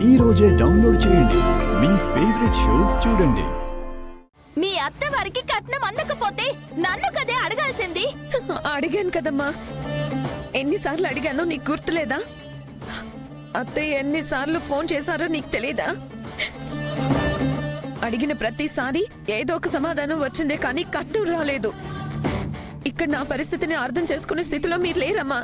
ఈ రోజే డౌన్లోడ్ చేయండి. మీ ఫేవరెట్ షోస్ చూడండి. మీ అత్త వారికి కట్నం అందకపోతే నన్ను కదే అడగాల్సింది. అడిగాను కదమ్మా, ఎన్నిసార్లు అడిగానో నీకు గుర్తులేదా? అత్తయ్య ఎన్నిసార్లు ఫోన్ చేశారో నీకు తెలీదా? అడిగిన ప్రతిసారి ఏదో ఒక సమాధానం వచ్చిందే కానీ కట్నం రాలేదు. ఇక్కడ నా పరిస్థితిని అర్థం చేసుకునే స్థితిలో మీరు లేరమ్మా.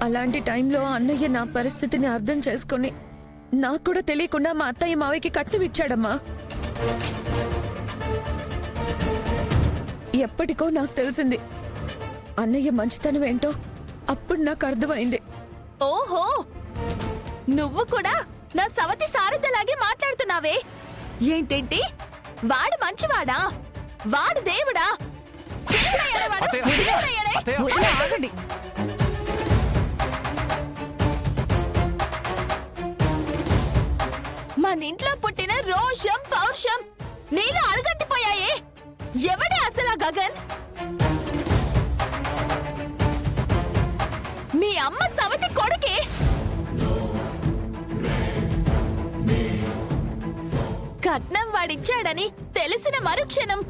అలాంటి టైంలో అన్నయ్య నా పరిస్థితిని అర్థం చేసుకుని నాకు కూడా తెలియకుండా మా అత్తయ్య మావయ్యకి కట్నం ఇచ్చాడమ్మా. ఎప్పటికో నాకు తెలిసింది అన్నయ్య మంచితనం ఏంటో. అప్పుడు నాకు అర్థమైంది. ఓహో, నువ్వు కూడా నా సవతి సారథలాగే మాట్లాడుతున్నావే. ఏంటేంటి? వాడు మంచివాడా? వాడు దేవుడా? దేవుడయ్యాడా వాడు? దేవుడయ్యాడే? ఆగండి. మన ఇంట్లో పుట్టిన రోషం పౌరుషం నీళ్ళు అడగట్టిపోయాయే. ఎవడే అసలు ఆ గగన్? మీ అమ్మ సవతి కొడుకే. కట్నం వాడిచ్చాడని తెలిసిన మరుక్షణం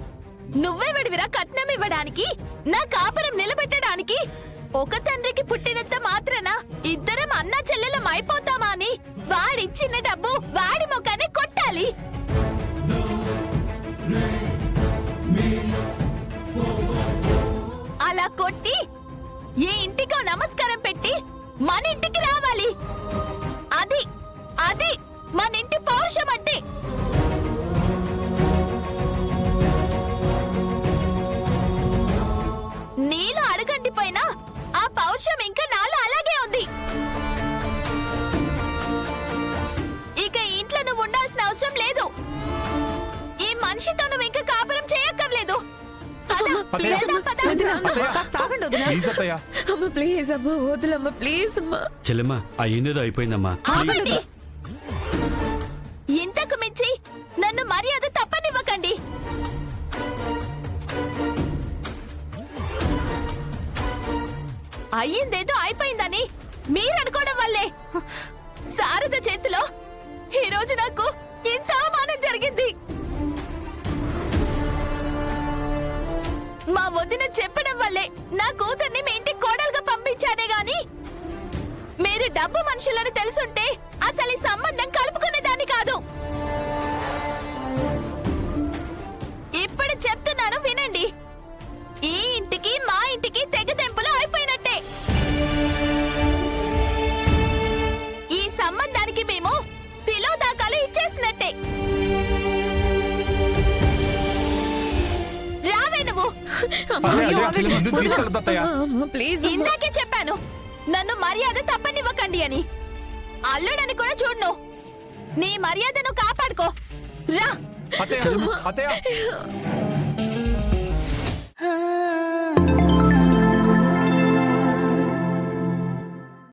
నువ్వే విడివిరా కట్నం ఇవ్వడానికి, నా కాపురం నిలబెట్టడానికి. ఒక తండ్రికి పుట్టినంత మాత్రాన ఇద్దరం అన్నా చెల్లెలం అయిపోతామా అని వాడిచ్చిన డబ్బు వాడి మొఖాన్ని కొట్టాలి. అలా కొట్టి ఏ ఇంటికో నమస్కారం పెట్టి మన ఇంటికి రావాలి. అది అది మన ఇంటి పౌరుషం అంటే. నీళ్ళు అడగండిపోయినా ఆ పౌరుషం ఇంకా నాలో అలాగే ఉంది. ఇక ఇంట్లో నువ్వు ఉండాల్సిన అవసరం లేదు. ఈ మనిషితో నువ్వు ఇంకా కాపురం చేయక్కర్లేదు. ప్లీజ్ అమ్మా, వదిలమ్మా, ప్లీజ్ అమ్మా. చెల్లెమ్మా, అయ్యిందేదో అయిపోయిందమ్మా. ఇంతకు మించి నన్ను మర్యాద తప్పనివ్వకండి. అయ్యిందేదో అయిపోయిందని మీరనుకోవడం వల్లే శారద చేతిలో ఈ రోజు నాకు ఇంత అవమానం జరిగింది. మా వదిన చెప్పడం వల్లే నా కూతుర్ని మీ ఇంటికి కోడలుగా పంపించానే గాని మీరు డబ్బు మనుషులను తెలుసుంటే అసలు ఈ సంబంధం కలుపుకునేదాన్ని కాదు. ఇప్పుడు చెప్తున్నాను వినండి. ఈ ఇంటికి మా ఇంటికి తెగతెంపులు అయిపోయినట్టే. ఈ సంబంధానికి మేము తిలోదాకాలు ఇచ్చేసినట్టే. రావే నువ్వు. ఇందాకే చెప్పాను నన్ను మర్యాద తప్పనివ్వకండి అని. అల్లుడని కూడా చూడ్ను. నీ మర్యాదను కాపాడుకో. రా.